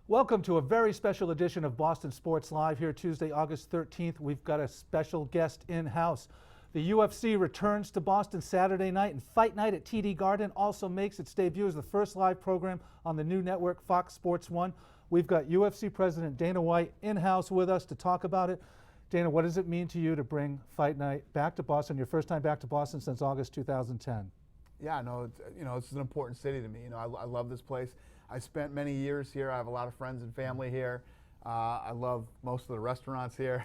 Welcome to a very special edition of Boston Sports Live here Tuesday, August 13th. We've got a special guest in-house. The UFC returns to Boston Saturday night, and Fight Night at TD Garden also makes its debut as the first live program on the new network, Fox Sports 1. We've got UFC President Dana White in-house with us to talk about it. Dana, what does it mean to you to bring Fight Night back to Boston, your first time back to Boston since August 2010? Yeah, no, it's an important city to me. I love this place. I spent many years here. I have a lot of friends and family here. I love most of the restaurants here.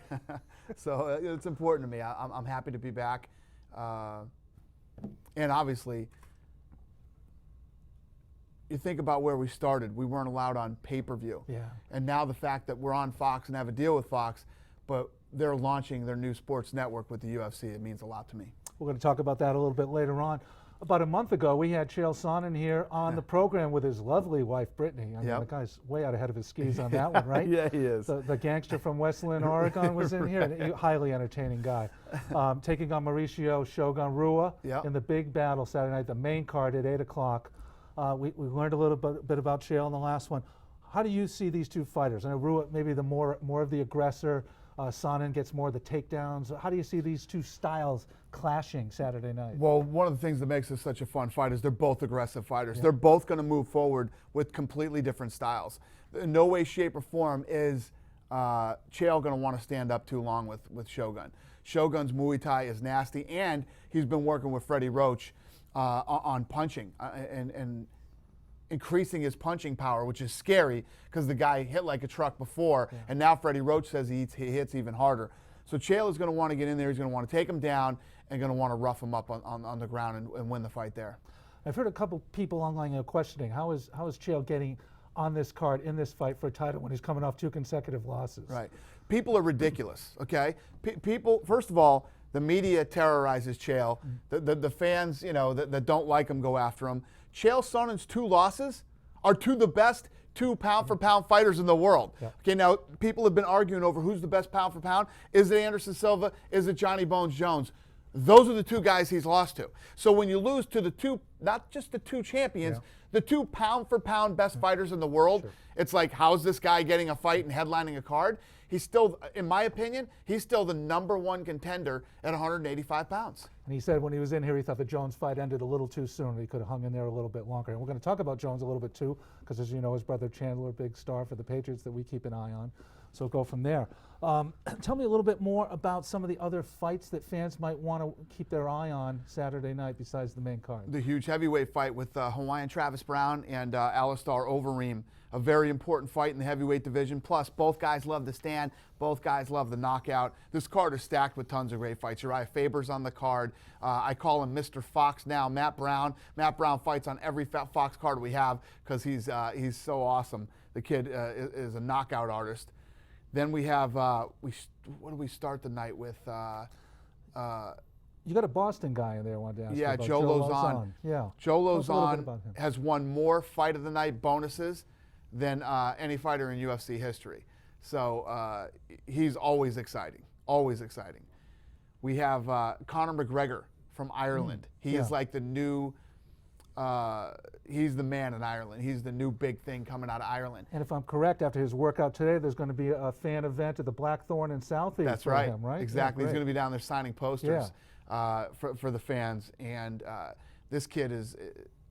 So it's important to me. I'm happy to be back. And obviously, you think about where we started. We weren't allowed on pay-per-view. Yeah. And now the fact that we're on Fox and have a deal with Fox, but they're launching their new sports network with the UFC, it means a lot to me. We're going to talk about that a little bit later on. About a month ago, we had Chael Sonnen here on the program with his lovely wife, Brittany. I mean, the guy's way out ahead of his skis on that one, right? Yeah, he is. The gangster from Westland, Oregon was in here. A highly entertaining guy. Taking on Mauricio Shogun Rua in the big battle Saturday night, the main card at 8 o'clock. We learned a little bit about Chael in the last one. How do you see these two fighters? I know Rua maybe the more of the aggressor. Sonnen gets more of the takedowns. How do you see these two styles clashing Saturday night? Well, one of the things that makes this such a fun fight is they're both aggressive fighters. Yeah. They're both going to move forward with completely different styles. In no way, shape, or form is Chael going to want to stand up too long with Shogun. Shogun's Muay Thai is nasty, and he's been working with Freddie Roach on punching and increasing his punching power, which is scary because the guy hit like a truck before, and now Freddie Roach says he hits even harder. So Chael is going to want to get in there. He's going to want to take him down and going to want to rough him up on the ground and win the fight there. I've heard a couple people online questioning how is Chael getting on this card in this fight for a title when he's coming off 2 consecutive losses? Right. People are ridiculous, okay? People, first of all, the media terrorizes Chael. The fans, that don't like him go after him. Chael Sonnen's 2 losses are to the best 2 pound-for-pound fighters in the world. Yeah. Okay, now people have been arguing over who's the best pound for pound. Is it Anderson Silva? Is it Johnny Bones Jones? Those are the 2 guys he's lost to. So when you lose to the 2, not just the 2 champions, the 2 pound-for-pound best fighters in the world, it's like, how's this guy getting a fight and headlining a card? He's still, in my opinion, he's still the #1 contender at 185 pounds. And he said when he was in here, he thought the Jones fight ended a little too soon. He could have hung in there a little bit longer. And we're going to talk about Jones a little bit too, because as you know, his brother Chandler, big star for the Patriots that we keep an eye on. So go from there. Tell me a little bit more about some of the other fights that fans might want to keep their eye on Saturday night besides the main card. The huge heavyweight fight with Hawaiian Travis Brown and Alistair Overeem. A very important fight in the heavyweight division. Plus, both guys love the stand. Both guys love the knockout. This card is stacked with tons of great fights. Uriah Faber's on the card. I call him Mr. Fox now, Matt Brown. Matt Brown fights on every Fox card we have because he's so awesome. The kid is a knockout artist. Then we have, what do we start the night with? You got a Boston guy in there I wanted to ask you about. Joe Lozon. Yeah. Joe Lozon has won more fight of the night bonuses than any fighter in UFC history. So he's always exciting, always exciting. We have Conor McGregor from Ireland. He's like the new, he's the man in Ireland. He's the new big thing coming out of Ireland. And if I'm correct, after his workout today, there's going to be a fan event at the Blackthorn in Southeast. That's for right. him, right? Exactly. Yeah, he's going to be down there signing posters for the fans. And this kid is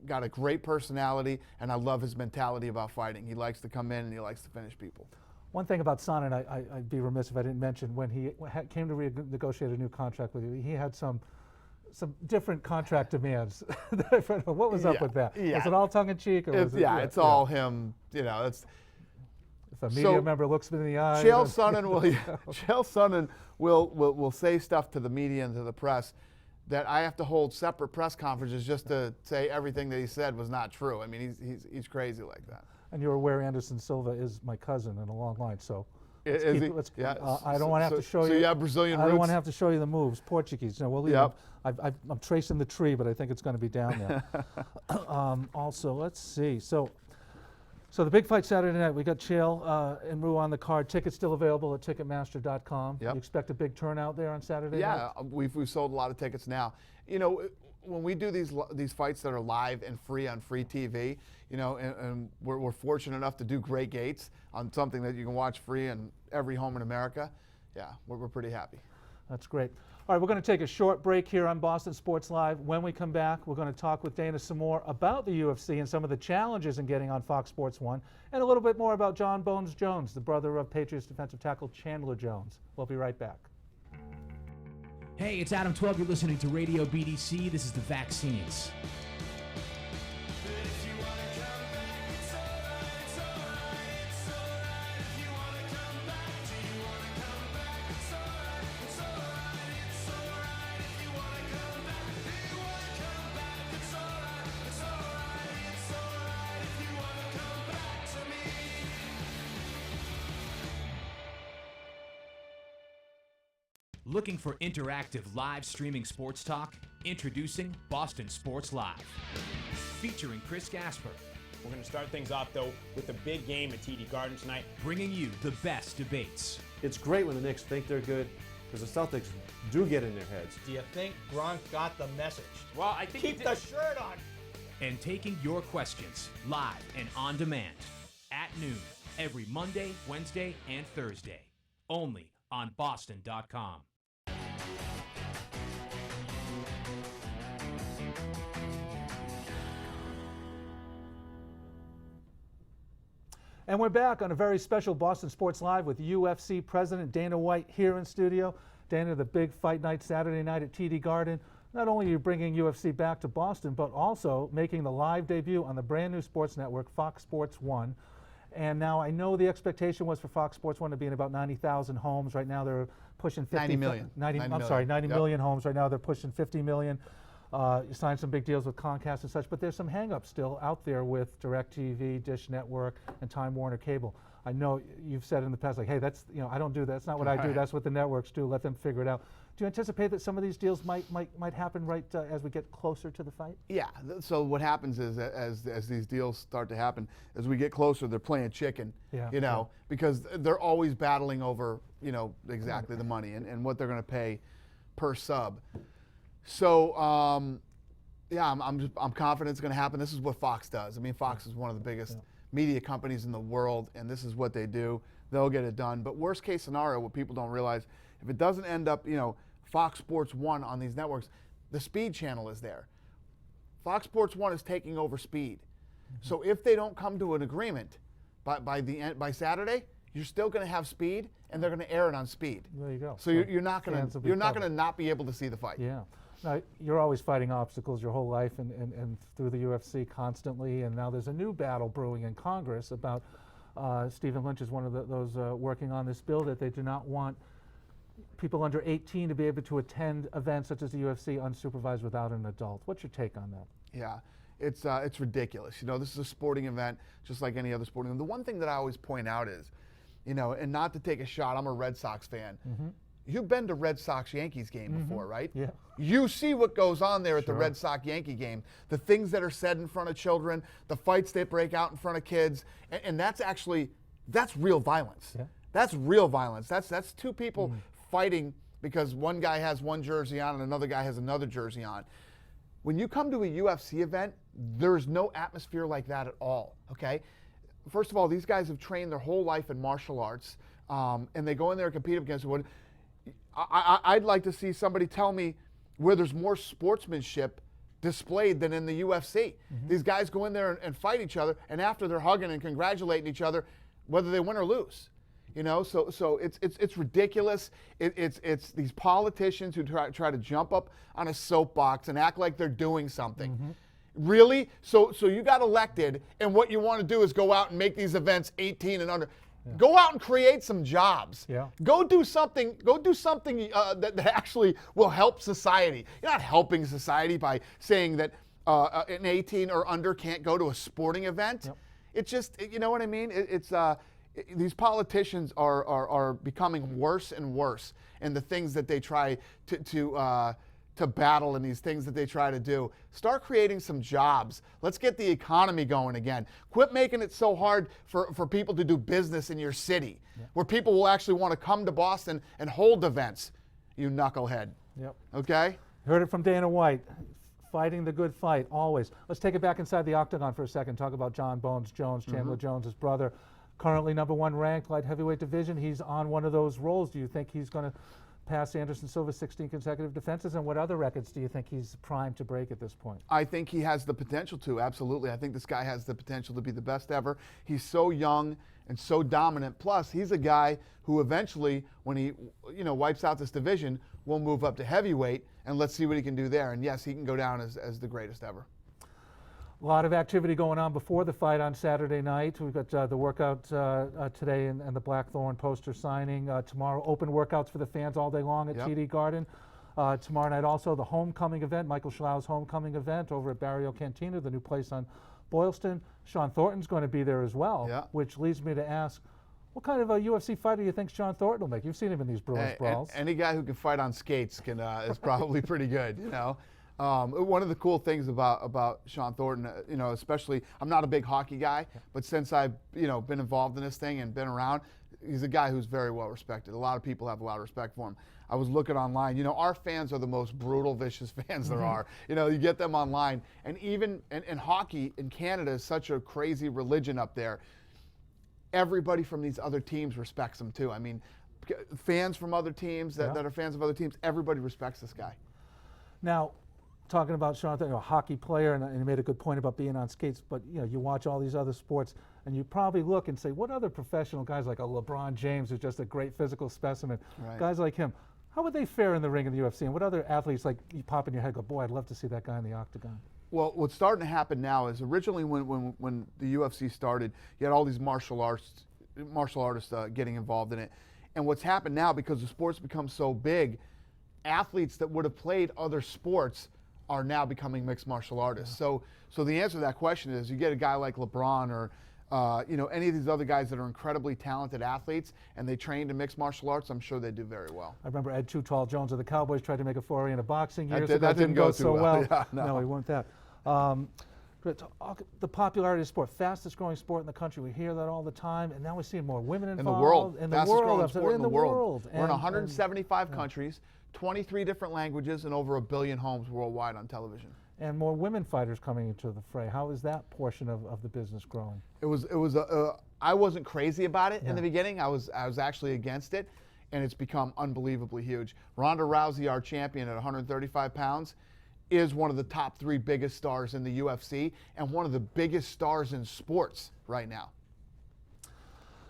got a great personality, and I love his mentality about fighting. He likes to come in and he likes to finish people. One thing about Sonnen, I'd be remiss if I didn't mention, when he came to renegotiate a new contract with you, he had some different contract demands. What was up with that? Yeah. Was it all tongue-in-cheek? Or was it, it's all him. It's, if a media member looks me in the eye. Chael Sonnen will say stuff to the media and to the press that I have to hold separate press conferences just to say everything that he said was not true. I mean, he's crazy like that. And you're aware Anderson Silva is my cousin in a long line, so I don't want to have to show you. So you have Brazilian roots? I don't want to have to show you the moves. Portuguese. No, we'll leave them. I'm tracing the tree, but I think it's going to be down there. Also, let's see. So the big fight Saturday night, we got Chael and Rua on the card. Tickets still available at Ticketmaster.com. You expect a big turnout there on Saturday night? Yeah, we've sold a lot of tickets now. when we do these fights that are live and free on free TV, and we're fortunate enough to do great gates on something that you can watch free in every home in America. Yeah, we're pretty happy. That's great. All right, we're going to take a short break here on Boston Sports Live. When we come back, we're going to talk with Dana some more about the UFC and some of the challenges in getting on Fox Sports 1, and a little bit more about John Bones Jones, the brother of Patriots defensive tackle Chandler Jones. We'll be right back. Hey, it's Adam 12. You're listening to Radio BDC. This is The Vaccines. Looking for interactive live streaming sports talk? Introducing Boston Sports Live, featuring Chris Gasper. We're going to start things off, though, with the big game at TD Garden tonight. Bringing you the best debates. It's great when the Knicks think they're good, because the Celtics do get in their heads. Do you think Gronk got the message? Well, I think Keep the shirt on. And taking your questions live and on demand at noon every Monday, Wednesday, and Thursday. Only on Boston.com. And we're back on a very special Boston Sports Live with UFC President Dana White here in studio. Dana, the big fight night Saturday night at TD Garden. Not only are you bringing UFC back to Boston, but also making the live debut on the brand new sports network, Fox Sports 1. And now I know the expectation was for Fox Sports 1 to be in about 90,000 homes. Right now they're pushing 90 million. 90 Yep. million homes. Right now they're pushing 50 million. You signed some big deals with Comcast and such, but there's some hang-ups still out there with DirecTV, Dish Network, and Time Warner Cable. I know you've said in the past, like, hey, that's, I don't do that. That's not what I do. That's what the networks do. Let them figure it out. Do you anticipate that some of these deals might happen right as we get closer to the fight? Yeah. So what happens is as these deals start to happen, as we get closer, they're playing chicken. Yeah, because they're always battling over exactly the money and what they're going to pay per sub. So I'm confident it's going to happen. This is what Fox does. I mean, Fox is one of the biggest media companies in the world, and this is what they do. They'll get it done. But worst case scenario, what people don't realize, if it doesn't end up, Fox Sports 1 on these networks, the Speed channel is there. Fox Sports 1 is taking over Speed. Mm-hmm. So if they don't come to an agreement by Saturday, you're still going to have Speed, and they're going to air it on Speed. There you go. So you're not going to not be able to see the fight. Yeah. Now, you're always fighting obstacles your whole life and through the UFC constantly, and now there's a new battle brewing in Congress about Stephen Lynch is one of those working on this bill that they do not want people under 18 to be able to attend events such as the UFC unsupervised without an adult. What's your take on that? Yeah, it's ridiculous. This is a sporting event just like any other sporting event. The one thing that I always point out is, and not to take a shot, I'm a Red Sox fan. Mm-hmm. You've been to Red Sox-Yankees game before, right? Yeah. You see what goes on there at the Red Sox-Yankee game, the things that are said in front of children, the fights that break out in front of kids, and that's real violence. Yeah. That's real violence. That's two people fighting because one guy has one jersey on and another guy has another jersey on. When you come to a UFC event, there's no atmosphere like that at all, okay? First of all, these guys have trained their whole life in martial arts, and they go in there and compete against one. I'd like to see somebody tell me where there's more sportsmanship displayed than in the UFC. Mm-hmm. These guys go in there and fight each other, and after they're hugging and congratulating each other, whether they win or lose. So it's ridiculous. It's these politicians who try to jump up on a soapbox and act like they're doing something. Mm-hmm. Really? So you got elected, and what you want to do is go out and make these events 18 and under. Yeah. Go out and create some jobs. Yeah. Go do something that actually will help society. You're not helping society by saying that an 18 or under can't go to a sporting event. Yep. It's just, you know what I mean? These politicians are becoming worse and worse in the things that they try to battle and these things that they try to do. Start creating some jobs. Let's get the economy going again. Quit making it so hard for people to do business in your city, where people will actually want to come to Boston and hold events, you knucklehead. Yep. Okay? Heard it from Dana White. fighting the good fight, always. Let's take it back inside the octagon for a second. Talk about John Bones Jones, Chandler Jones, his brother. Currently #1 ranked, light heavyweight division. He's on one of those rolls. Do you think he's going to pass Anderson Silva's 16 consecutive defenses? And what other records do you think he's primed to break at this point? I think he has the potential to, absolutely. I think this guy has the potential to be the best ever. He's so young and so dominant. Plus, he's a guy who eventually, when he wipes out this division, will move up to heavyweight, and let's see what he can do there. And yes, he can go down as the greatest ever. A lot of activity going on before the fight on Saturday night. We've got the workout today and the Blackthorn poster signing. Tomorrow, open workouts for the fans all day long at TD Garden. Tomorrow night also the homecoming event, Michael Schlau's homecoming event over at Barrio Cantina, the new place on Boylston. Sean Thornton's going to be there as well, which leads me to ask, what kind of a UFC fighter do you think Sean Thornton will make? You've seen him in these brawls. Any guy who can fight on skates is probably pretty good, One of the cool things about Sean Thornton, especially, I'm not a big hockey guy, but since I've, been involved in this thing and been around, he's a guy who's very well respected. A lot of people have a lot of respect for him. I was looking online, our fans are the most brutal, vicious fans there are. You get them online, and even in hockey in Canada is such a crazy religion up there. Everybody from these other teams respects him too. I mean, fans from other teams that are fans of other teams, everybody respects this guy. Now, talking about Sean Thornton, a hockey player, and you made a good point about being on skates, but you watch all these other sports, and you probably look and say, what other professional guys, like a LeBron James, who's just a great physical specimen, guys like him, how would they fare in the ring in the UFC? And what other athletes, like, you pop in your head, go, boy, I'd love to see that guy in the octagon? Well, what's starting to happen now is originally when the UFC started, you had all these martial artists getting involved in it. And what's happened now, because the sport's become so big, athletes that would have played other sports are now becoming mixed martial artists. So the answer to that question is, you get a guy like LeBron or any of these other guys that are incredibly talented athletes, and they trained in mixed martial arts, I'm sure they do very well. I remember Ed Too Tall Jones of the Cowboys tried to make a foray into boxing years ago. That didn't go so well. Yeah, no, he weren't that. But the popularity of sport, fastest growing sport in the country. We hear that all the time, and now we're seeing more women involved. In the world. In the fastest world. growing sport in the world. We're in And 175 countries, 23 different languages, and over 1 billion homes worldwide on television. And more women fighters coming into the fray. How is that portion of the business growing? I wasn't crazy about it in the beginning. I was actually against it, and it's become unbelievably huge. Ronda Rousey, our champion at 135 pounds, is one of the top 3 biggest stars in the UFC and one of the biggest stars in sports right now.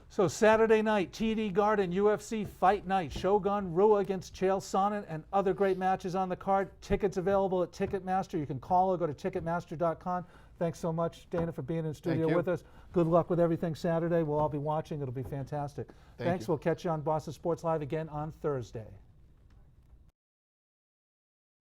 So Saturday night, TD Garden, UFC Fight Night, Shogun Rua against Chael Sonnen, and other great matches on the card. Tickets available at Ticketmaster. You can call or go to Ticketmaster.com. Thanks so much, Dana, for being in studio with us. Good luck with everything Saturday. We'll all be watching. It'll be fantastic. Thanks. We'll catch you on Boston Sports Live again on Thursday.